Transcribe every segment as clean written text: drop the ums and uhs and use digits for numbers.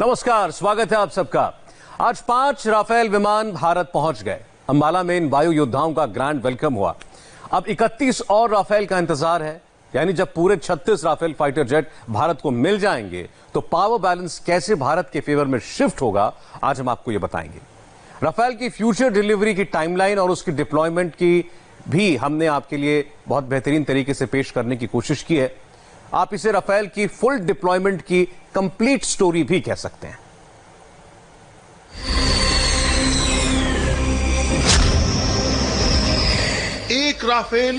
नमस्कार, स्वागत है आप सबका। आज 5 राफेल विमान भारत पहुंच गए। अंबाला में इन वायु योद्धाओं का ग्रैंड वेलकम हुआ। अब 31 और राफेल का इंतजार है, यानी जब पूरे 36 राफेल फाइटर जेट भारत को मिल जाएंगे तो पावर बैलेंस कैसे भारत के फेवर में शिफ्ट होगा, आज हम आपको ये बताएंगे। राफेल की फ्यूचर डिलीवरी की टाइमलाइन और उसकी डिप्लॉयमेंट की भी हमने आपके लिए बहुत बेहतरीन तरीके से पेश करने की कोशिश की है। आप इसे राफेल की फुल डिप्लॉयमेंट की कंप्लीट स्टोरी भी कह सकते हैं। एक राफेल,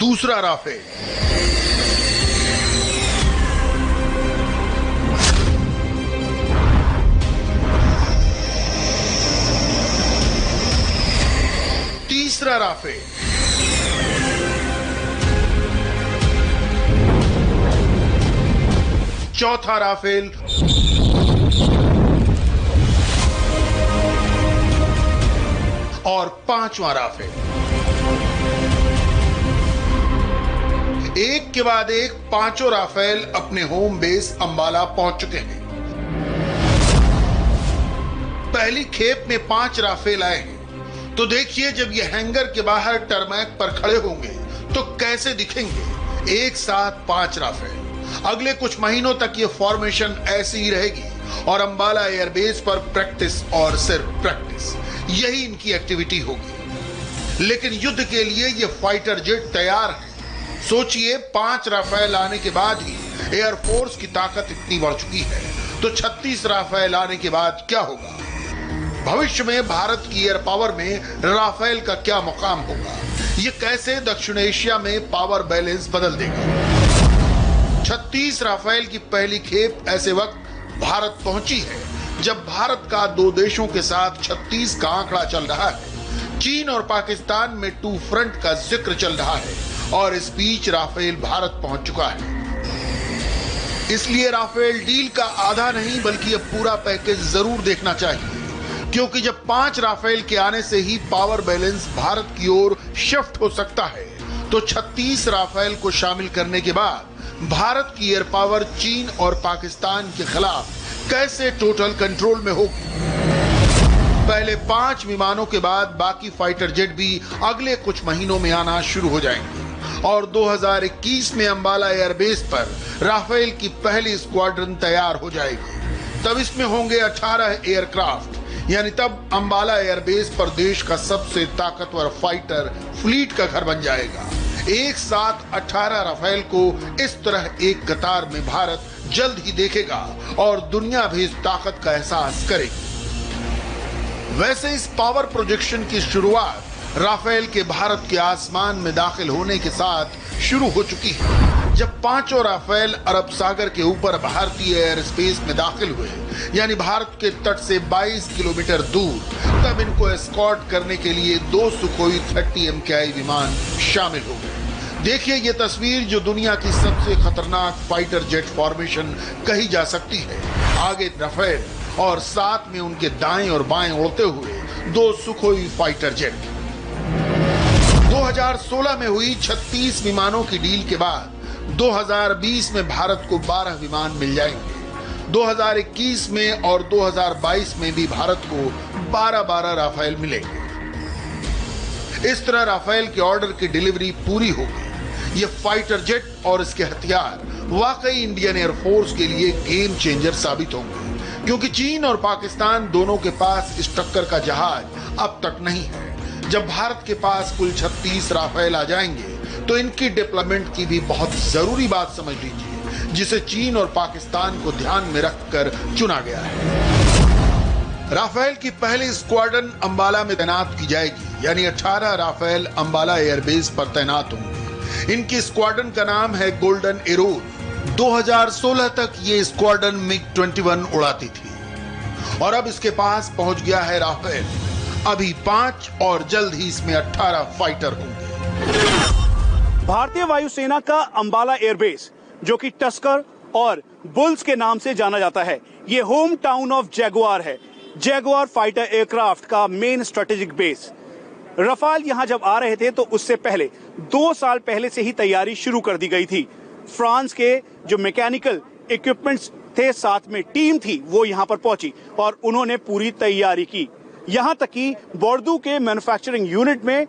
दूसरा राफेल, तीसरा राफेल, चौथा राफेल और पांचवां राफेल। एक के बाद एक पांचों राफेल अपने होम बेस अंबाला पहुंच चुके हैं। पहली खेप में 5 राफेल आए हैं, तो देखिए जब ये हैंगर के बाहर टरमैक पर खड़े होंगे तो कैसे दिखेंगे। एक साथ 5 राफेल। अगले कुछ महीनों तक ये फॉर्मेशन ऐसी ही रहेगी और अंबाला एयरबेस पर प्रैक्टिस और सिर्फ प्रैक्टिस, यही इनकी एक्टिविटी होगी। लेकिन युद्ध के लिए ये फाइटर जेट तैयार है। सोचिए 5 राफेल आने के बाद ही एयरफोर्स की ताकत इतनी बढ़ चुकी है, तो 36 राफेल आने के बाद क्या होगा। भविष्य में भारत की एयर पावर में राफेल का क्या मुकाम होगा, ये कैसे दक्षिण एशिया में पावर बैलेंस बदल देगा। 36 राफेल की पहली खेप ऐसे वक्त भारत पहुंची है जब भारत का 2 देशों के साथ 36 का आंकड़ा चल रहा है। चीन और पाकिस्तान में 2 फ्रंट का जिक्र चल रहा है और इस बीच राफेल भारत पहुंच चुका है। इसलिए राफेल डील का आधा नहीं बल्कि अब पूरा पैकेज जरूर देखना चाहिए, क्योंकि जब 5 राफेल के आने से ही पावर बैलेंस भारत की ओर शिफ्ट हो सकता है, तो 36 राफेल को शामिल करने के बाद भारत की एयर पावर चीन और पाकिस्तान के खिलाफ कैसे टोटल कंट्रोल में होगी। पहले 5 विमानों के बाद बाकी फाइटर जेट भी अगले कुछ महीनों में आना शुरू हो जाएंगे और 2021 में अंबाला एयरबेस पर राफेल की पहली स्क्वाड्रन तैयार हो जाएगी। तब इसमें होंगे 18 एयरक्राफ्ट, यानी तब अंबाला एयरबेस पर देश का सबसे ताकतवर फाइटर फ्लीट का घर बन जाएगा। एक साथ 18 राफेल को इस तरह एक कतार में भारत जल्द ही देखेगा और दुनिया भी इस ताकत का एहसास करेगी। वैसे इस पावर प्रोजेक्शन की शुरुआत राफेल के भारत के आसमान में दाखिल होने के साथ शुरू हो चुकी है। जब 5 राफेल अरब सागर के ऊपर भारतीय एयर स्पेस में दाखिल हुए, यानी भारत के तट से 22 किलोमीटर दूर, तब इनको एस्कॉर्ट करने के लिए 2 सुखोई 30 MKI विमान शामिल हो गए। देखिए ये तस्वीर जो दुनिया की सबसे खतरनाक फाइटर जेट फॉर्मेशन कही जा सकती है। आगे राफेल और साथ में उनके दाएं और बाएं उड़ते हुए 2 सुखोई फाइटर जेट। 2016 में हुई 36 विमानों की डील के बाद 2020 में भारत को 12 विमान मिल जाएंगे। 2021 में और 2022 में भी भारत को 12-12 राफेल मिलेंगे। इस तरह राफेल के ऑर्डर की डिलीवरी पूरी होगी। ये फाइटर जेट और इसके हथियार वाकई इंडियन एयरफोर्स के लिए गेम चेंजर साबित होंगे, क्योंकि चीन और पाकिस्तान दोनों के पास इस टक्कर का जहाज अब तक नहीं है। जब भारत के पास कुल 36 राफेल आ जाएंगे तो इनकी डिप्लॉयमेंट की भी बहुत जरूरी बात समझ लीजिए, जिसे चीन और पाकिस्तान को ध्यान में रखकर चुना गया है। राफेल की पहली स्क्वाड्रन अंबाला में तैनात की जाएगी, यानी 18 राफेल अंबाला एयरबेस पर तैनात होंगे। इनकी स्क्वाड्रन का नाम है गोल्डन एरोज। 2016 तक ये स्क्वाड्रन MiG-21 उड़ाती थी और अब इसके पास पहुंच गया है राफेल। अभी 5 और जल्द ही इसमें 18 फाइटर होंगे। भारतीय वायुसेना का अंबाला एयरबेस, जो कि टस्कर और बुल्स के नाम से जाना जाता है, ये होम टाउन ऑफ जैगुआर है। जैगुआर फाइटर एयरक्राफ्ट का मेन स्ट्रेटेजिक बेस। रफाल यहां जब आ रहे थे तो उससे पहले 2 साल पहले से ही तैयारी शुरू कर दी गई थी। फ्रांस के जो मैकेनिकल इक्विपमेंट्स थे, साथ में टीम थी, वो यहां पर पहुंची और उन्होंने पूरी तैयारी की। यहां तक कि बोर्डू के मैन्युफैक्चरिंग यूनिट में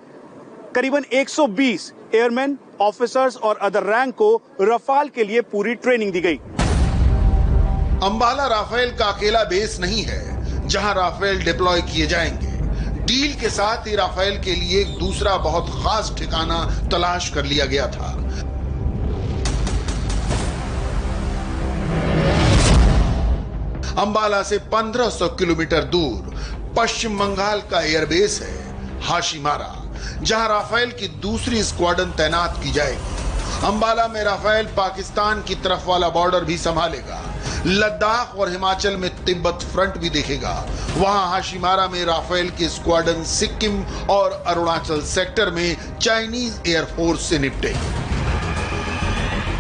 करीबन 120 एयरमैन, ऑफिसर्स और अदर रैंक को रफाल के लिए पूरी ट्रेनिंग दी गई। अंबाला राफेल का अकेला बेस नहीं है जहां राफेल डिप्लॉय किए जाएंगे। डील के साथ ही राफेल के लिए एक दूसरा बहुत खास ठिकाना तलाश कर लिया गया था। अंबाला से 1500 किलोमीटर दूर पश्चिम बंगाल का एयरबेस है हाशीमारा, जहां राफेल की दूसरी स्क्वाड्रन तैनात की जाएगी। अंबाला में राफेल पाकिस्तान की तरफ वाला बॉर्डर भी संभालेगा। लद्दाख और हिमाचल में तिब्बत फ्रंट भी देखेगा। वहां हाशीमारा में राफेल की स्क्वाड्रन सिक्किम और अरुणाचल सेक्टर में चाइनीज एयरफोर्स से निपटेगी।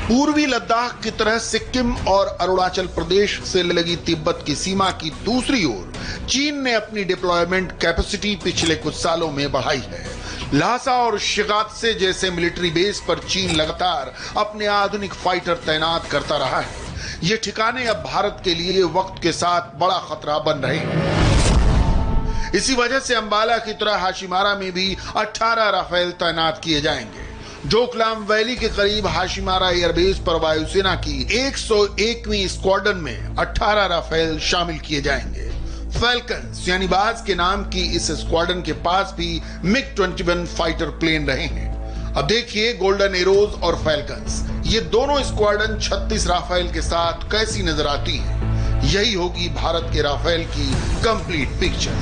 पूर्वी लद्दाख की तरह सिक्किम और अरुणाचल प्रदेश से लगी तिब्बत की सीमा की दूसरी ओर चीन ने अपनी डिप्लॉयमेंट कैपेसिटी पिछले कुछ सालों में बढ़ाई है। ल्हासा और शिगात्से जैसे मिलिट्री बेस पर चीन लगातार अपने आधुनिक फाइटर तैनात करता रहा है। ये ठिकाने अब भारत के लिए वक्त के साथ बड़ा खतरा बन रहे हैं। इसी वजह से अंबाला की तरह हाशीमारा में भी 18 राफेल तैनात किए जाएंगे। डोकलाम वैली के करीब हाशीमारा एयरबेस पर वायुसेना की 101वीं स्क्वाड्रन में 18 राफेल शामिल किए जाएंगे। फैल्कन्स यानी बाज के नाम की इस स्क्वाड्रन के पास भी मिग-21 फाइटर प्लेन रहे हैं। अब देखिए गोल्डन एरोज और फैल्कन्स, ये दोनों स्क्वाड्रन 36 राफेल के साथ कैसी नजर आती हैं। यही होगी भारत के राफेल की कंप्लीट पिक्चर।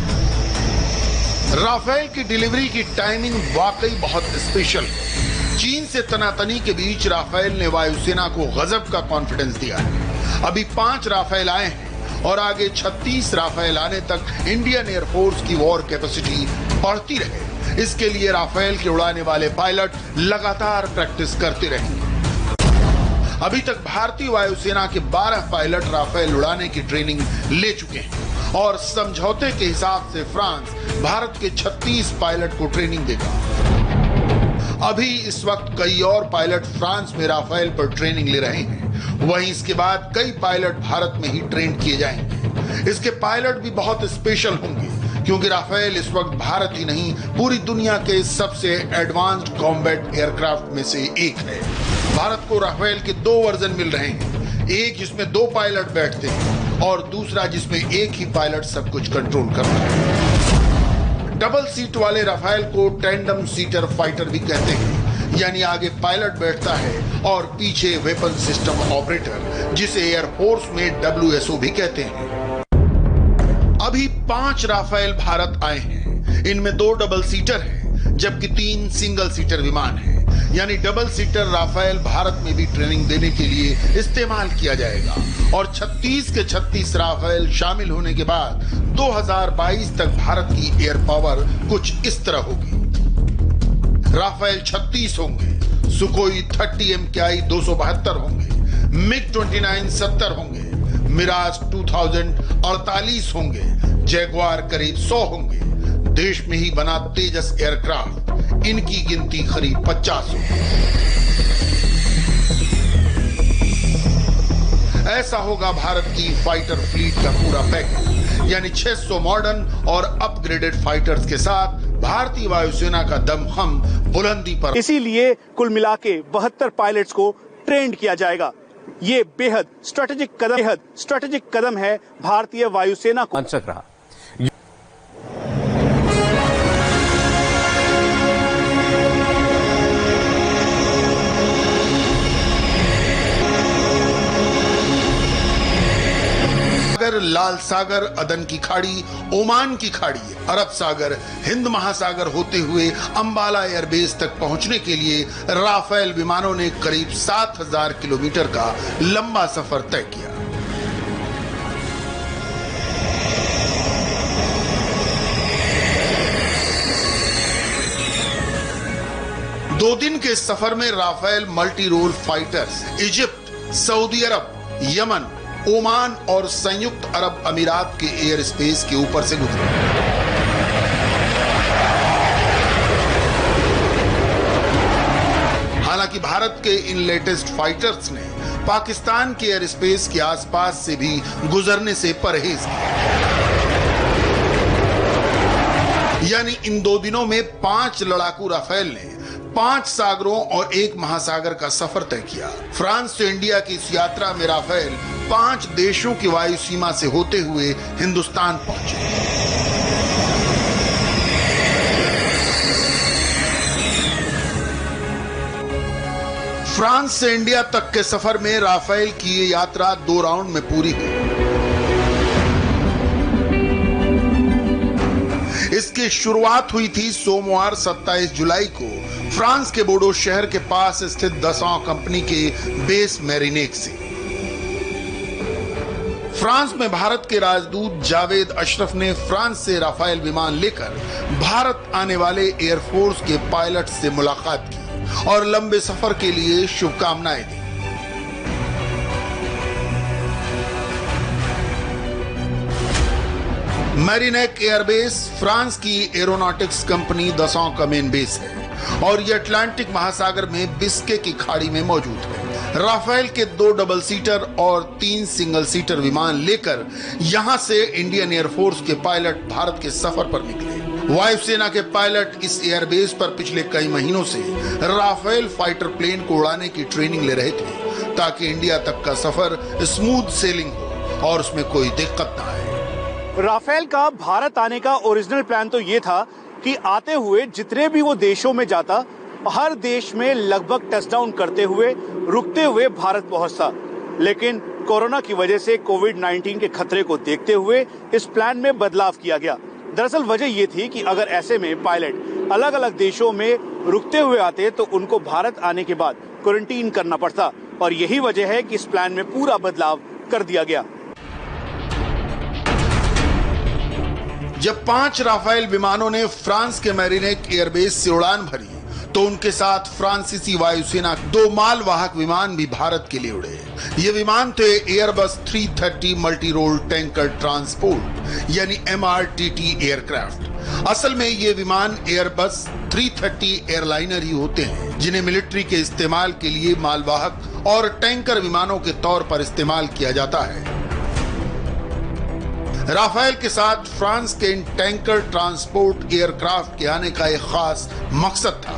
राफेल की डिलीवरी की टाइमिंग वाकई बहुत स्पेशल है। चीन से तनातनी के बीच राफेल ने वायुसेना को गजब का कॉन्फिडेंस दिया है। अभी 5 राफेल आए हैं और आगे 36 राफेल आने तक इंडियन एयरफोर्स की वॉर कैपेसिटी बढ़ती रहे। इसके लिए राफेल के उड़ाने वाले पायलट लगातार प्रैक्टिस करते रहेंगे। अभी तक भारतीय वायुसेना के 12 पायलट राफेल उड़ाने की ट्रेनिंग ले चुके हैं और समझौते के हिसाब से फ्रांस भारत के 36 पायलट को ट्रेनिंग देगा। अभी इस वक्त कई और पायलट फ्रांस में राफेल पर ट्रेनिंग ले रहे हैं। वहीं इसके बाद कई पायलट भारत में ही ट्रेन किए जाएंगे। इसके पायलट भी बहुत स्पेशल होंगे क्योंकि राफेल इस वक्त भारत ही नहीं पूरी दुनिया के सबसे एडवांस्ड कॉम्बैट एयरक्राफ्ट में से एक है। भारत को राफेल के 2 वर्जन मिल रहे हैं, एक जिसमें 2 पायलट बैठते हैं और दूसरा जिसमें एक ही पायलट सब कुछ कंट्रोल करता है। डबल सीट वाले राफेल को टैंडम सीटर फाइटर भी कहते हैं, यानी आगे पायलट बैठता है और पीछे वेपन सिस्टम ऑपरेटर, जिसे एयरफोर्स में WSO भी कहते हैं। अभी 5 राफेल भारत आए हैं। इनमें 2 डबल सीटर हैं जबकि 3 सिंगल सीटर विमान हैं। यानी डबल सीटर राफेल भारत में भी ट्रेनिंग देने के लिए इस्तेमाल किया जाएगा और 36 के 36 राफेल शामिल होने के बाद 2022 तक भारत की एयर पावर कुछ इस तरह होगी। राफेल 36 होंगे, सुकोई 30 MKI 272 होंगे, मिग-29 70 होंगे, मिराज 2000 48 होंगे, जैगवार करीब 100 होंगे। देश में ही बना तेजस एयरक्राफ्ट, इनकी गिनती करीब 50 होगी। ऐसा होगा भारत की फाइटर फ्लीट का पूरा पैकेज, यानी 600 मॉडर्न और अपग्रेडेड फाइटर्स के साथ भारतीय वायुसेना का दमखम बुलंदी पर। इसीलिए कुल मिला के 72 पायलट्स को ट्रेंड किया जाएगा। ये बेहद स्ट्रेटेजिक कदम है भारतीय वायुसेना को। रोमांचक रहा। लाल सागर, अदन की खाड़ी, ओमान की खाड़ी, अरब सागर, हिंद महासागर होते हुए अंबाला एयरबेस तक पहुंचने के लिए राफेल विमानों ने करीब 7000 किलोमीटर का लंबा सफर तय किया। दो दिन के सफर में Rafale multi role fighters Egypt, Saudi Arab, Yemen, Oman और संयुक्त अरब अमीरात के एयर स्पेस के ऊपर से गुजरे। हालांकि भारत के इन लेटेस्ट फाइटर्स ने पाकिस्तान के एयर स्पेस के आसपास से भी गुजरने से परहेज किया। यानी इन 2 दिनों में 5 लड़ाकू राफेल ने 5 सागरों और 1 महासागर का सफर तय किया। फ्रांस से इंडिया की इस यात्रा में राफेल 5 देशों की वायु सीमा से होते हुए हिंदुस्तान पहुंचे। फ्रांस से इंडिया तक के सफर में राफेल की ये यात्रा 2 राउंड में पूरी हुई। इसकी शुरुआत हुई थी सोमवार 27 जुलाई को फ्रांस के बोर्डो शहर के पास स्थित दसॉ कंपनी के बेस मैरिनेक से। फ्रांस में भारत के राजदूत जावेद अशरफ ने फ्रांस से राफेल विमान लेकर भारत आने वाले एयरफोर्स के पायलट से मुलाकात की और लंबे सफर के लिए शुभकामनाएं दी। मैरिनेक एयरबेस फ्रांस की एरोनॉटिक्स कंपनी दसॉ का मेन बेस है और ये अटलांटिक महासागर में बिस्के की खाड़ी में मौजूद है। राफेल के 2 डबल सीटर और 3 सिंगल सीटर विमान लेकर यहां से इंडियन एयरफोर्स के पायलट भारत के सफर पर निकले। वायुसेना के पायलट इस एयरबेस पर पिछले कई महीनों से राफेल फाइटर प्लेन को उड़ाने की ट्रेनिंग ले रहे थे ताकि इंडिया तक का सफर स्मूथ सेलिंग हो और उसमें कोई दिक्कत न आए। राफेल का भारत आने का ओरिजिनल प्लान तो ये था कि आते हुए जितने भी वो देशों में जाता, हर देश में लगभग टचडाउन करते हुए रुकते हुए भारत पहुंचता। लेकिन कोरोना की वजह से कोविड-19 के खतरे को देखते हुए इस प्लान में बदलाव किया गया। दरअसल वजह ये थी कि अगर ऐसे में पायलट अलग अलग देशों में रुकते हुए आते तो उनको भारत आने के बाद क्वारंटीन करना पड़ता और यही वजह है कि इस प्लान में पूरा बदलाव कर दिया गया। जब 5 राफेल विमानों ने फ्रांस के मैरिनेक एयरबेस से उड़ान भरी तो उनके साथ फ्रांसीसी वायुसेना 2 मालवाहक विमान भी भारत के लिए उड़े। ये विमान थे Airbus 330 multi role tanker transport यानी MRTT एयरक्राफ्ट। असल में ये विमान एयरबस 330 एयरलाइनर ही होते हैं जिन्हें मिलिट्री के इस्तेमाल के लिए मालवाहक और टैंकर विमानों के तौर पर इस्तेमाल किया जाता है। राफेल के साथ फ्रांस के इन टैंकर ट्रांसपोर्ट एयरक्राफ्ट के आने का एक खास मकसद था।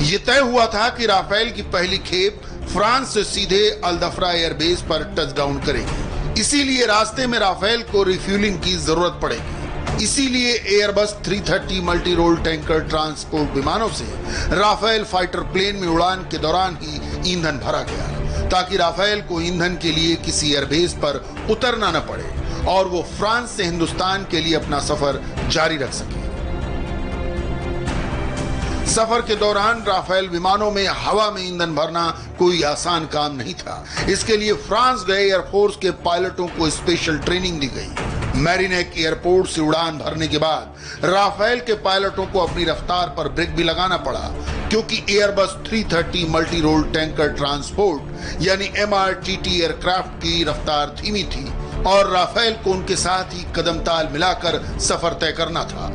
ये तय हुआ था कि राफेल की पहली खेप फ्रांस से सीधे अल-दफ्रा एयरबेस पर टचडाउन करेगी। इसीलिए रास्ते में राफेल को रिफ्यूलिंग की जरूरत पड़ेगी। इसीलिए Airbus 330 multi role tanker transport विमानों से राफेल फाइटर प्लेन में उड़ान के दौरान ही ईंधन भरा गया ताकि राफेल को ईंधन के लिए किसी एयरबेस पर उतरना न पड़े और वो फ्रांस से हिंदुस्तान के लिए अपना सफर जारी रख सके। सफर के दौरान राफेल विमानों में हवा में ईंधन भरना कोई आसान काम नहीं था। इसके लिए फ्रांस गए एयरफोर्स के पायलटों को स्पेशल ट्रेनिंग दी गई। मैरिनेक एयरपोर्ट से उड़ान भरने के बाद राफेल के पायलटों को अपनी रफ्तार पर ब्रेक भी लगाना पड़ा क्योंकि Airbus 330 multi role tanker transport यानी MRTT एयरक्राफ्ट की रफ्तार धीमी थी और राफेल को उनके साथ ही कदम ताल मिलाकर सफर तय करना था।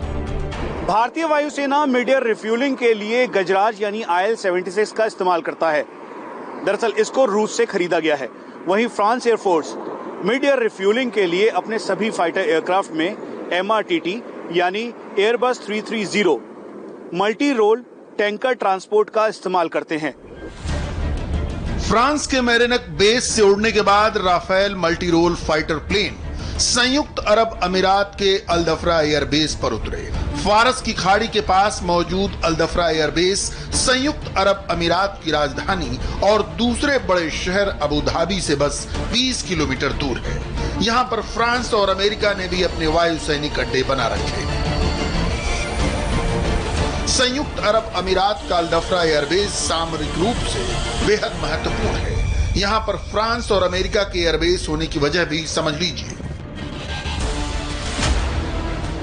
भारतीय वायुसेना मिड एयर रिफ्यूलिंग के लिए गजराज यानी IL-76 का इस्तेमाल करता है। दरअसल इसको रूस से खरीदा गया है। वहीं France air force mid air refuelling के लिए अपने सभी फाइटर एयरक्राफ्ट में MRTT यानी Airbus 330 multi role tanker transport का इस्तेमाल करते हैं। फ्रांस के मैरिनेक बेस से उड़ने के बाद Rafale multi role fighter plane संयुक्त अरब अमीरात के अल-दफ्रा एयरबेस पर उतरे। फारस की खाड़ी के पास मौजूद अल-दफ्रा एयरबेस संयुक्त अरब अमीरात की राजधानी और दूसरे बड़े शहर अबू धाबी से बस 20 किलोमीटर दूर है। यहाँ पर फ्रांस और अमेरिका ने भी अपने वायु सैनिक अड्डे बना रखे हैं। संयुक्त अरब अमीरात का अल-दफ्रा एयरबेस सामरिक रूप से बेहद महत्वपूर्ण है। यहाँ पर फ्रांस और अमेरिका के एयरबेस होने की वजह भी समझ लीजिए।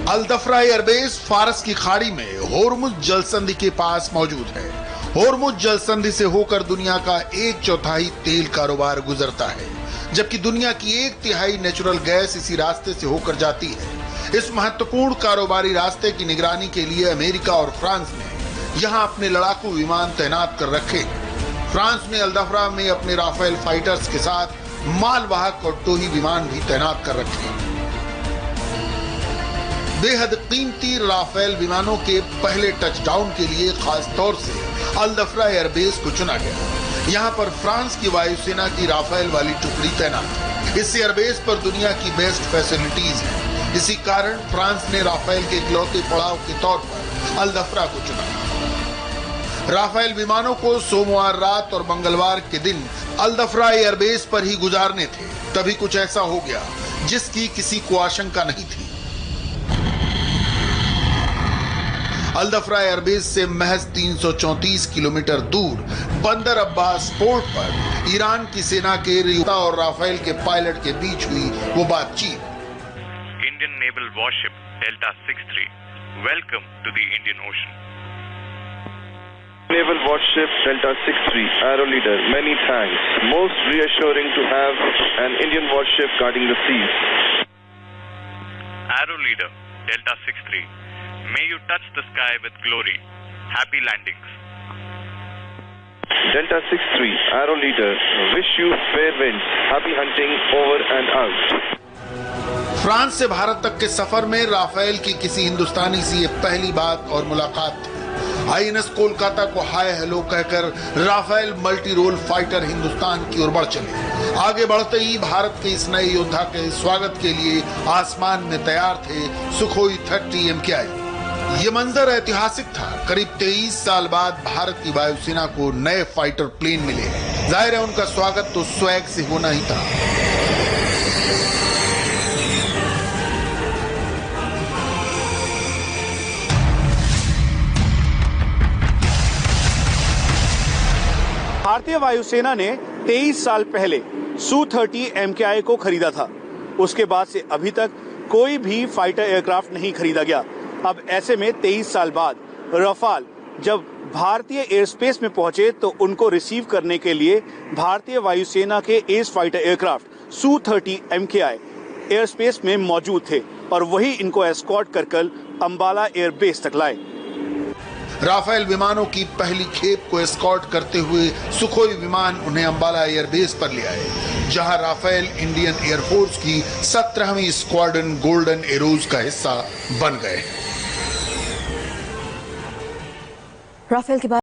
अल-दफ्रा एयरबेस फारस की खाड़ी में होर्मुज जलसंधि के पास मौजूद है। होर्मुज जलसंधि से होकर दुनिया का 1/4 तेल कारोबार गुजरता है, जबकि दुनिया की 1/3 नेचुरल गैस इसी रास्ते से होकर जाती है। इस महत्वपूर्ण कारोबारी रास्ते की निगरानी के लिए अमेरिका और फ्रांस ने यहां अपने लड़ाकू विमान तैनात कर रखे हैं। फ्रांस ने अल्दफ्रा में अपने राफेल फाइटर्स के साथ मालवाहक और टोही विमान भी तैनात कर रखे हैं। बेहद कीमती राफेल विमानों के पहले टचडाउन के लिए खास तौर से अल्दफ्रा एयरबेस को चुना गया। यहाँ पर फ्रांस की वायुसेना की राफेल वाली टुकड़ी तैनात है। इस एयरबेस पर दुनिया की बेस्ट फैसिलिटीज है। इसी कारण फ्रांस ने राफेल के इकलौते पड़ाव के तौर पर अल्दफ्रा को चुना। राफेल विमानों को सोमवार रात और मंगलवार के दिन अल्दफ्रा एयरबेस पर ही गुजारने थे, तभी कुछ ऐसा हो गया जिसकी किसी को आशंका नहीं थी। अल्दफ्रा एयरबेस से महज 334 किलोमीटर दूर बंदर अब्बास पोर्ट पर ईरान की सेना के रियुता और राफेल के पायलट के बीच हुई वो बातचीत। Indian naval warship Delta 63, welcome to the Indian Ocean. Naval warship Delta 63, Arrow Leader, many thanks. Most reassuring to have an Indian warship guarding the seas. Arrow Leader Delta 63, may you touch the sky with glory. Happy landings. Delta 63, Arrow Leader, wish you fair winds. Happy hunting, over and out. France से भारत तक के सफर में Rafale की किसी हिंदुस्तानी से ये पहली बात और मुलाकात थी। आईएनएस कोलकाता को हाय हेलो कहकर Rafale multi role fighter Hindustan की ओर बढ़ चले। आगे बढ़ते ही भारत के इस नए योद्धा के स्वागत के लिए आसमान में तैयार थे सुखोई 30 MKI। ये मंजर ऐतिहासिक था। करीब 23 साल बाद भारत की वायुसेना को नए फाइटर प्लेन मिले। जाहिर है उनका स्वागत तो स्वैग से होना ही था। भारतीय वायुसेना ने 23 साल पहले Su-30 MKI को खरीदा था। उसके बाद से अभी तक कोई भी फाइटर एयरक्राफ्ट नहीं खरीदा गया। अब ऐसे में 23 साल बाद रफाल जब भारतीय एयर स्पेस में पहुंचे तो उनको रिसीव करने के लिए भारतीय वायुसेना के S fighter aircraft Su-30 MKI air space में मौजूद थे और वही इनको एस्कॉर्ट कर कल अंबाला एयरबेस तक लाए। राफेल विमानों की पहली खेप को एस्कॉर्ट करते हुए सुखोई विमान उन्हें अंबाला एयरबेस पर ले आए, जहां राफेल इंडियन एयरफोर्स की 17वीं स्क्वाड्रन गोल्डन एरोज का हिस्सा बन गए। राफेल के बाद